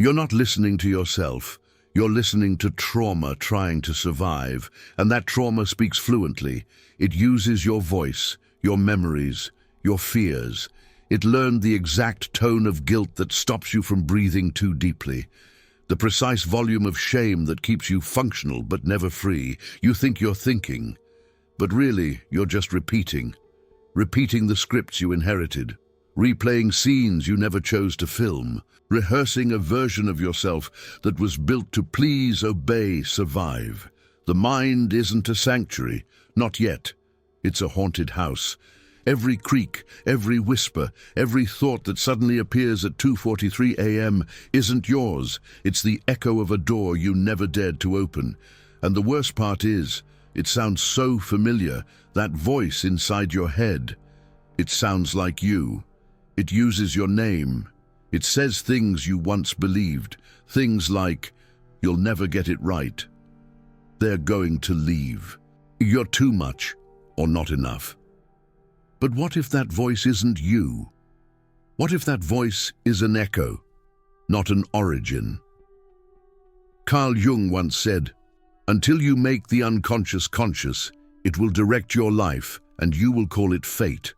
You're not listening to yourself. You're listening to trauma trying to survive, and that trauma speaks fluently. It uses your voice, your memories, your fears. It learned the exact tone of guilt that stops you from breathing too deeply. The precise volume of shame that keeps you functional but never free. You think you're thinking, but really you're just repeating the scripts you inherited, replaying scenes you never chose to film, rehearsing a version of yourself that was built to please, obey, survive. The mind isn't a sanctuary, not yet. It's a haunted house. Every creak, every whisper, every thought that suddenly appears at 2:43 a.m. isn't yours. It's the echo of a door you never dared to open. And the worst part is, it sounds so familiar, that voice inside your head. It sounds like you. It uses your name. It says things you once believed. Things like, "You'll never get it right. They're going to leave. You're too much or not enough." But what if that voice isn't you? What if that voice is an echo, not an origin? Carl Jung once said, "Until you make the unconscious conscious, it will direct your life, and you will call it fate."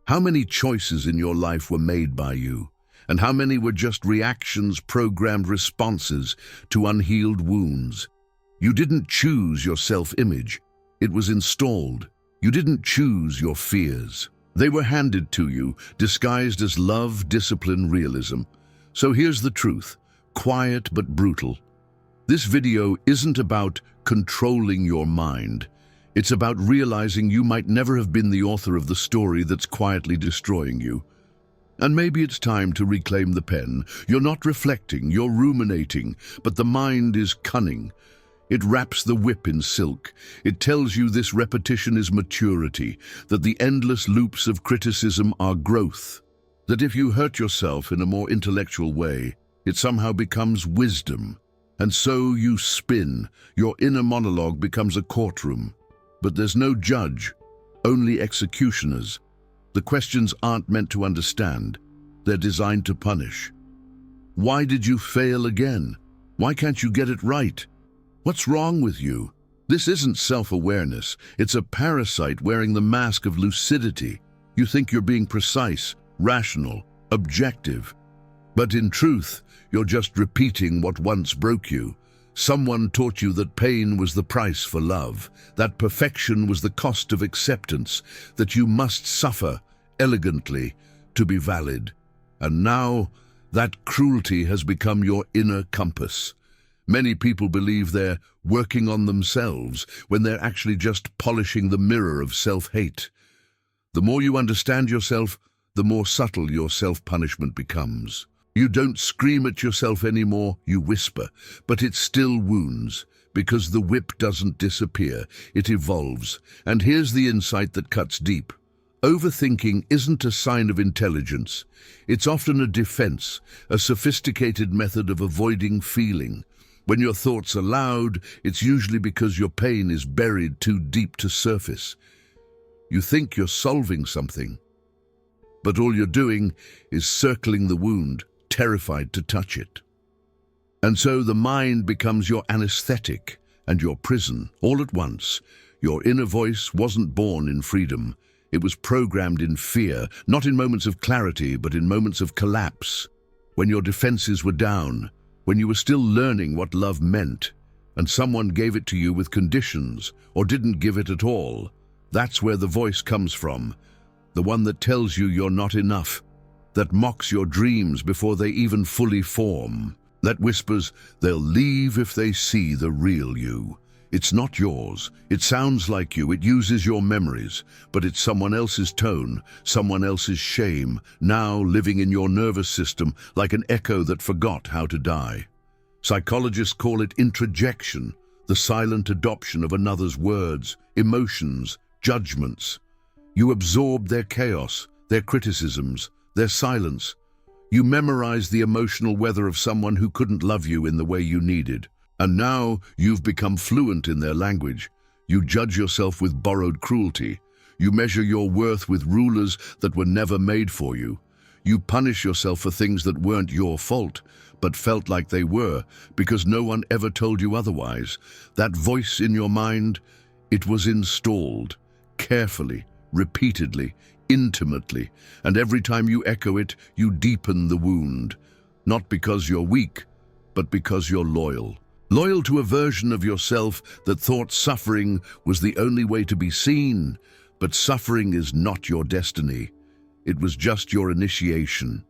How many choices in your life were made by you? And how many were just reactions, programmed responses to unhealed wounds? You didn't choose your self-image. It was installed. You didn't choose your fears. They were handed to you, disguised as love, discipline, realism. So here's the truth, quiet but brutal. This video isn't about controlling your mind. It's about realizing you might never have been the author of the story that's quietly destroying you. And maybe it's time to reclaim the pen. You're not reflecting, you're ruminating, but the mind is cunning. It wraps the whip in silk. It tells you this repetition is maturity, that the endless loops of criticism are growth, that if you hurt yourself in a more intellectual way, it somehow becomes wisdom. And so you spin. Your inner monologue becomes a courtroom. But there's no judge, only executioners. The questions aren't meant to understand. They're designed to punish. Why did you fail again? Why can't you get it right? What's wrong with you? This isn't self-awareness. It's a parasite wearing the mask of lucidity. You think you're being precise, rational, objective. But in truth, you're just repeating what once broke you. Someone taught you that pain was the price for love, that perfection was the cost of acceptance, that you must suffer elegantly to be valid. And now, that cruelty has become your inner compass. Many people believe they're working on themselves when they're actually just polishing the mirror of self-hate. The more you understand yourself, the more subtle your self-punishment becomes. You don't scream at yourself anymore, you whisper, but it still wounds, because the whip doesn't disappear, it evolves. And here's the insight that cuts deep. Overthinking isn't a sign of intelligence. It's often a defense, a sophisticated method of avoiding feeling. When your thoughts are loud, it's usually because your pain is buried too deep to surface. You think you're solving something, but all you're doing is circling the wound, terrified to touch it. And so the mind becomes your anesthetic and your prison all at once. Your inner voice wasn't born in freedom. It was programmed in fear, not in moments of clarity, but in moments of collapse. When your defenses were down, when you were still learning what love meant, and someone gave it to you with conditions, or didn't give it at all, that's where the voice comes from. The one that tells you you're not enough, that mocks your dreams before they even fully form, that whispers they'll leave if they see the real you. It's not yours. It sounds like you. It uses your memories, but it's someone else's tone, someone else's shame, now living in your nervous system like an echo that forgot how to die. Psychologists call it introjection, the silent adoption of another's words, emotions, judgments. You absorb their chaos, their criticisms, their silence. You memorize the emotional weather of someone who couldn't love you in the way you needed. And now you've become fluent in their language. You judge yourself with borrowed cruelty. You measure your worth with rulers that were never made for you. You punish yourself for things that weren't your fault, but felt like they were, because no one ever told you otherwise. That voice in your mind, it was installed, carefully, repeatedly, intimately, and every time you echo it, you deepen the wound. Not because you're weak, but because you're loyal. Loyal to a version of yourself that thought suffering was the only way to be seen, but suffering is not your destiny. It was just your initiation.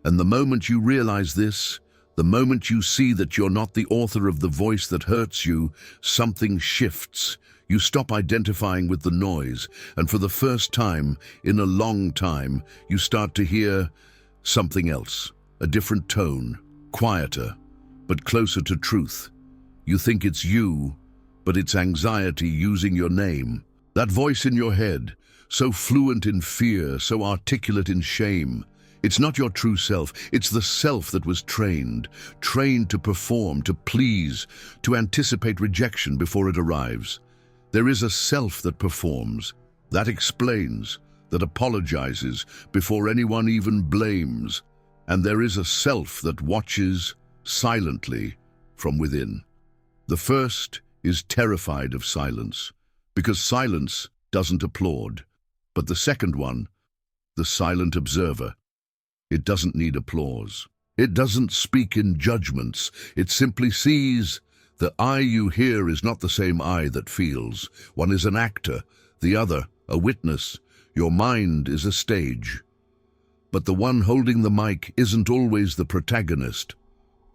And the moment you realize this, the moment you see that you're not the author of the voice that hurts you, something shifts. You stop identifying with the noise, and for the first time in a long time, you start to hear something else, a different tone, quieter, but closer to truth. You think it's you, but it's anxiety using your name. That voice in your head, so fluent in fear, so articulate in shame. It's not your true self, it's the self that was trained to perform, to please, to anticipate rejection before it arrives. There is a self that performs, that explains, that apologizes before anyone even blames. And there is a self that watches silently from within. The first is terrified of silence, because silence doesn't applaud. But the second one, the silent observer, it doesn't need applause. It doesn't speak in judgments. It simply sees. The I you hear is not the same I that feels. One is an actor, the other a witness. Your mind is a stage. But the one holding the mic isn't always the protagonist.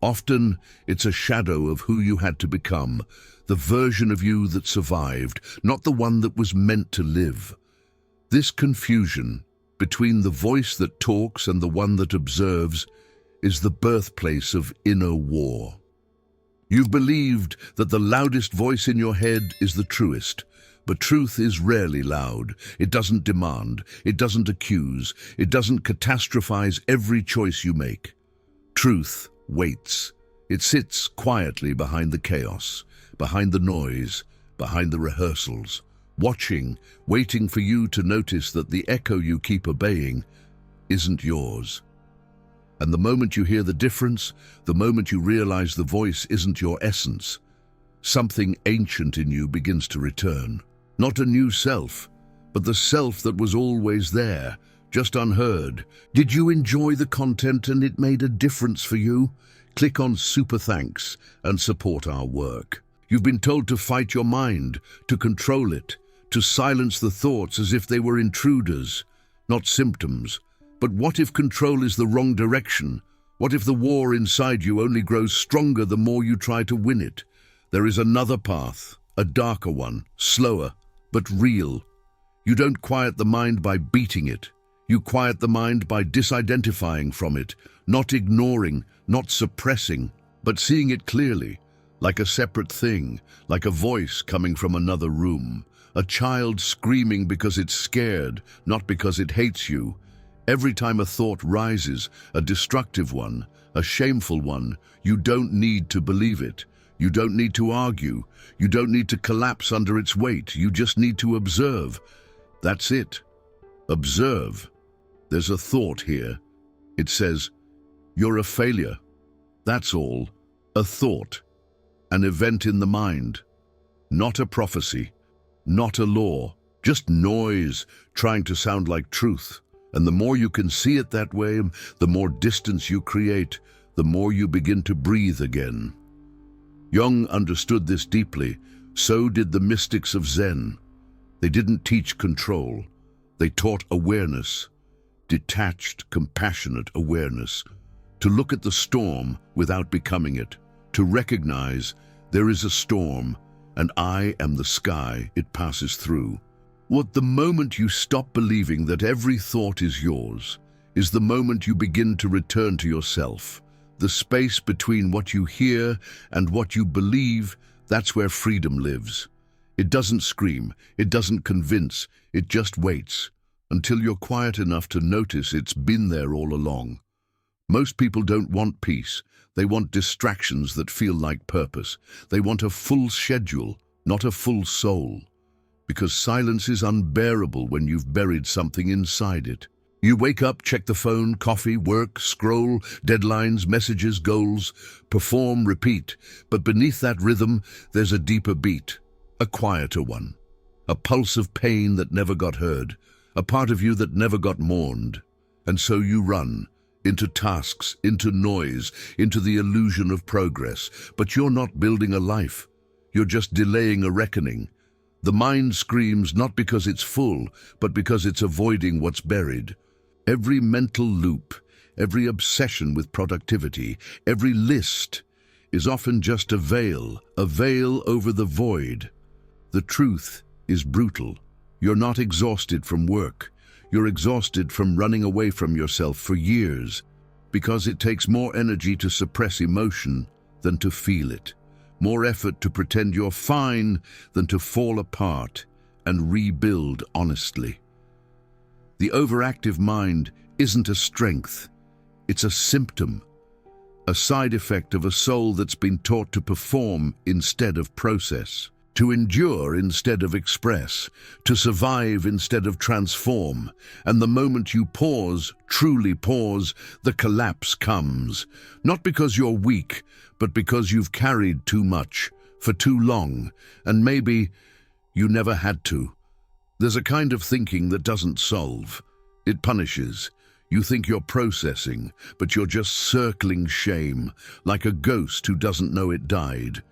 Often, it's a shadow of who you had to become, the version of you that survived, not the one that was meant to live. This confusion between the voice that talks and the one that observes is the birthplace of inner war. You've believed that the loudest voice in your head is the truest, but truth is rarely loud. It doesn't demand, it doesn't accuse, it doesn't catastrophize every choice you make. Truth waits. It sits quietly behind the chaos, behind the noise, behind the rehearsals, watching, waiting for you to notice that the echo you keep obeying isn't yours. And the moment you hear the difference, the moment you realize the voice isn't your essence, something ancient in you begins to return. Not a new self, but the self that was always there, just unheard. Did you enjoy the content and it made a difference for you? Click on Super Thanks and support our work. You've been told to fight your mind, to control it, to silence the thoughts as if they were intruders, not symptoms. But what if control is the wrong direction? What if the war inside you only grows stronger the more you try to win it? There is another path, a darker one, slower, but real. You don't quiet the mind by beating it. You quiet the mind by disidentifying from it, not ignoring, not suppressing, but seeing it clearly, like a separate thing, like a voice coming from another room, a child screaming because it's scared, not because it hates you. Every time a thought rises, a destructive one, a shameful one, you don't need to believe it. You don't need to argue. You don't need to collapse under its weight. You just need to observe. That's it. Observe. There's a thought here. It says, "You're a failure." That's all. A thought. An event in the mind. Not a prophecy. Not a law. Just noise trying to sound like truth. And the more you can see it that way, the more distance you create, the more you begin to breathe again. Jung understood this deeply. So did the mystics of Zen. They didn't teach control. They taught awareness. Detached, compassionate awareness. To look at the storm without becoming it. To recognize there is a storm, and I am the sky it passes through. What the moment you stop believing that every thought is yours is the moment you begin to return to yourself. The space between what you hear and what you believe, that's where freedom lives. It doesn't scream, it doesn't convince, it just waits until you're quiet enough to notice it's been there all along. Most people don't want peace. They want distractions that feel like purpose. They want a full schedule, not a full soul. Because silence is unbearable when you've buried something inside it. You wake up, check the phone, coffee, work, scroll, deadlines, messages, goals, perform, repeat. But beneath that rhythm, there's a deeper beat, a quieter one, a pulse of pain that never got heard, a part of you that never got mourned. And so you run, into tasks, into noise, into the illusion of progress. But you're not building a life. You're just delaying a reckoning. The mind screams not because it's full, but because it's avoiding what's buried. Every mental loop, every obsession with productivity, every list is often just a veil over the void. The truth is brutal. You're not exhausted from work. You're exhausted from running away from yourself for years, because it takes more energy to suppress emotion than to feel it, more effort to pretend you're fine than to fall apart and rebuild honestly. The overactive mind isn't a strength, it's a symptom, a side effect of a soul that's been taught to perform instead of process, to endure instead of express, to survive instead of transform. And the moment you pause, truly pause, the collapse comes. Not because you're weak, but because you've carried too much, for too long, and maybe you never had to. There's a kind of thinking that doesn't solve. It punishes. You think you're processing, but you're just circling shame, like a ghost who doesn't know it died.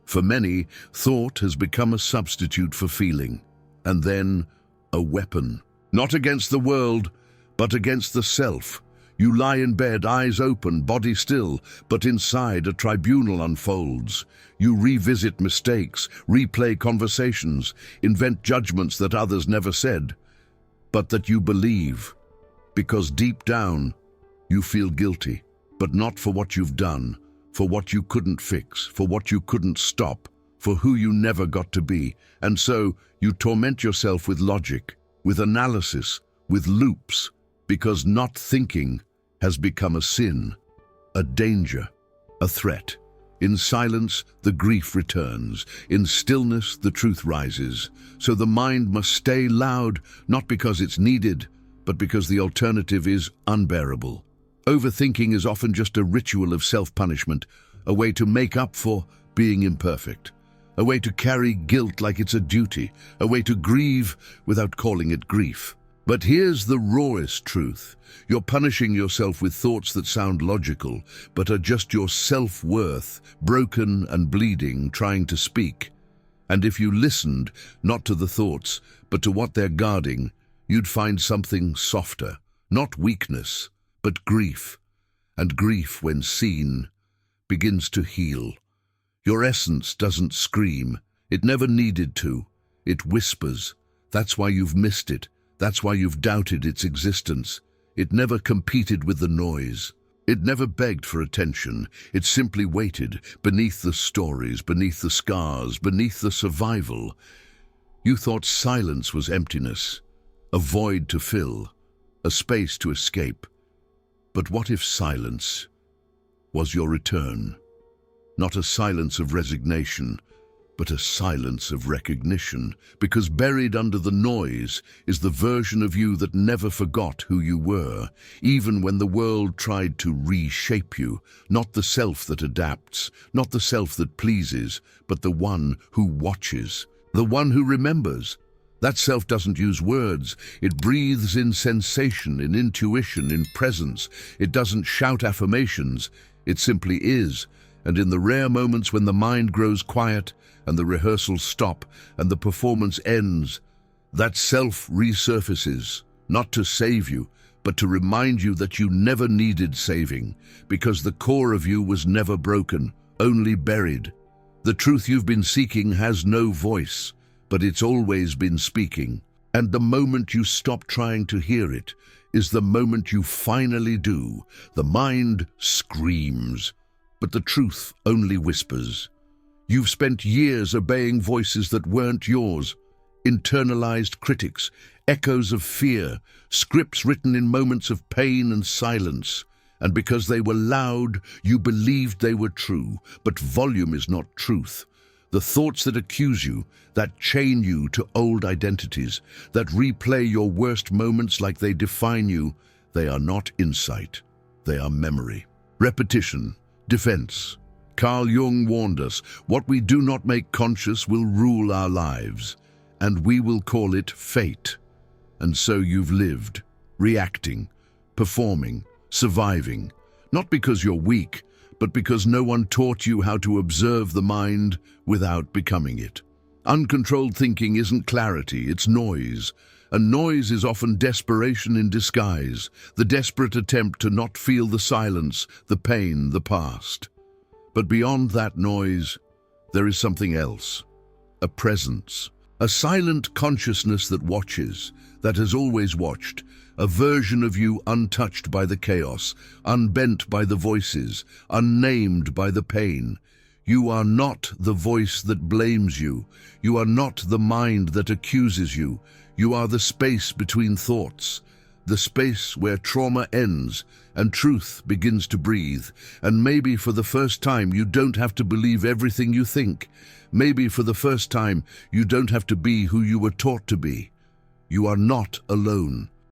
For many, thought has become a substitute for feeling, and then a weapon. Not against the world, but against the self. You lie in bed, eyes open, body still, but inside a tribunal unfolds. You revisit mistakes, replay conversations, invent judgments that others never said, but that you believe. Because deep down, you feel guilty, but not for what you've done, for what you couldn't fix, for what you couldn't stop, for who you never got to be. And so you torment yourself with logic, with analysis, with loops, because not thinking has become a sin, a danger, a threat. In silence, the grief returns. In stillness, the truth rises. So the mind must stay loud, not because it's needed, but because the alternative is unbearable. Overthinking is often just a ritual of self-punishment, a way to make up for being imperfect, a way to carry guilt like it's a duty, a way to grieve without calling it grief. But here's the rawest truth. You're punishing yourself with thoughts that sound logical, but are just your self-worth, broken and bleeding, trying to speak. And if you listened, not to the thoughts, but to what they're guarding, you'd find something softer, not weakness, but grief. And grief, when seen, begins to heal. Your essence doesn't scream. It never needed to. It whispers. That's why you've missed it. That's why you've doubted its existence. It never competed with the noise. It never begged for attention. It simply waited, beneath the stories, beneath the scars, beneath the survival. You thought silence was emptiness, a void to fill, a space to escape. But what if silence was your return? Not a silence of resignation, but a silence of recognition, because buried under the noise is the version of you that never forgot who you were, even when the world tried to reshape you. Not the self that adapts, not the self that pleases, but the one who watches, the one who remembers. That self doesn't use words. It breathes in sensation, in intuition, in presence. It doesn't shout affirmations. It simply is. And in the rare moments when the mind grows quiet, and the rehearsals stop, and the performance ends, that self resurfaces, not to save you, but to remind you that you never needed saving, because the core of you was never broken, only buried. The truth you've been seeking has no voice, but it's always been speaking. And the moment you stop trying to hear it is the moment you finally do. The mind screams, but the truth only whispers. You've spent years obeying voices that weren't yours, internalized critics, echoes of fear, scripts written in moments of pain and silence. And because they were loud, you believed they were true. But volume is not truth. The thoughts that accuse you, that chain you to old identities, that replay your worst moments like they define you, they are not insight. They are memory. Repetition, defense. Carl Jung warned us, what we do not make conscious will rule our lives, and we will call it fate. And so you've lived, reacting, performing, surviving, not because you're weak, but because no one taught you how to observe the mind without becoming it. Uncontrolled thinking isn't clarity, it's noise. And noise is often desperation in disguise, the desperate attempt to not feel the silence, the pain, the past. But beyond that noise, there is something else. A presence. A silent consciousness that watches, that has always watched. A version of you untouched by the chaos, unbent by the voices, unnamed by the pain. You are not the voice that blames you. You are not the mind that accuses you. You are the space between thoughts, the space where trauma ends and truth begins to breathe. And maybe for the first time you don't have to believe everything you think. Maybe for the first time you don't have to be who you were taught to be. You are not alone.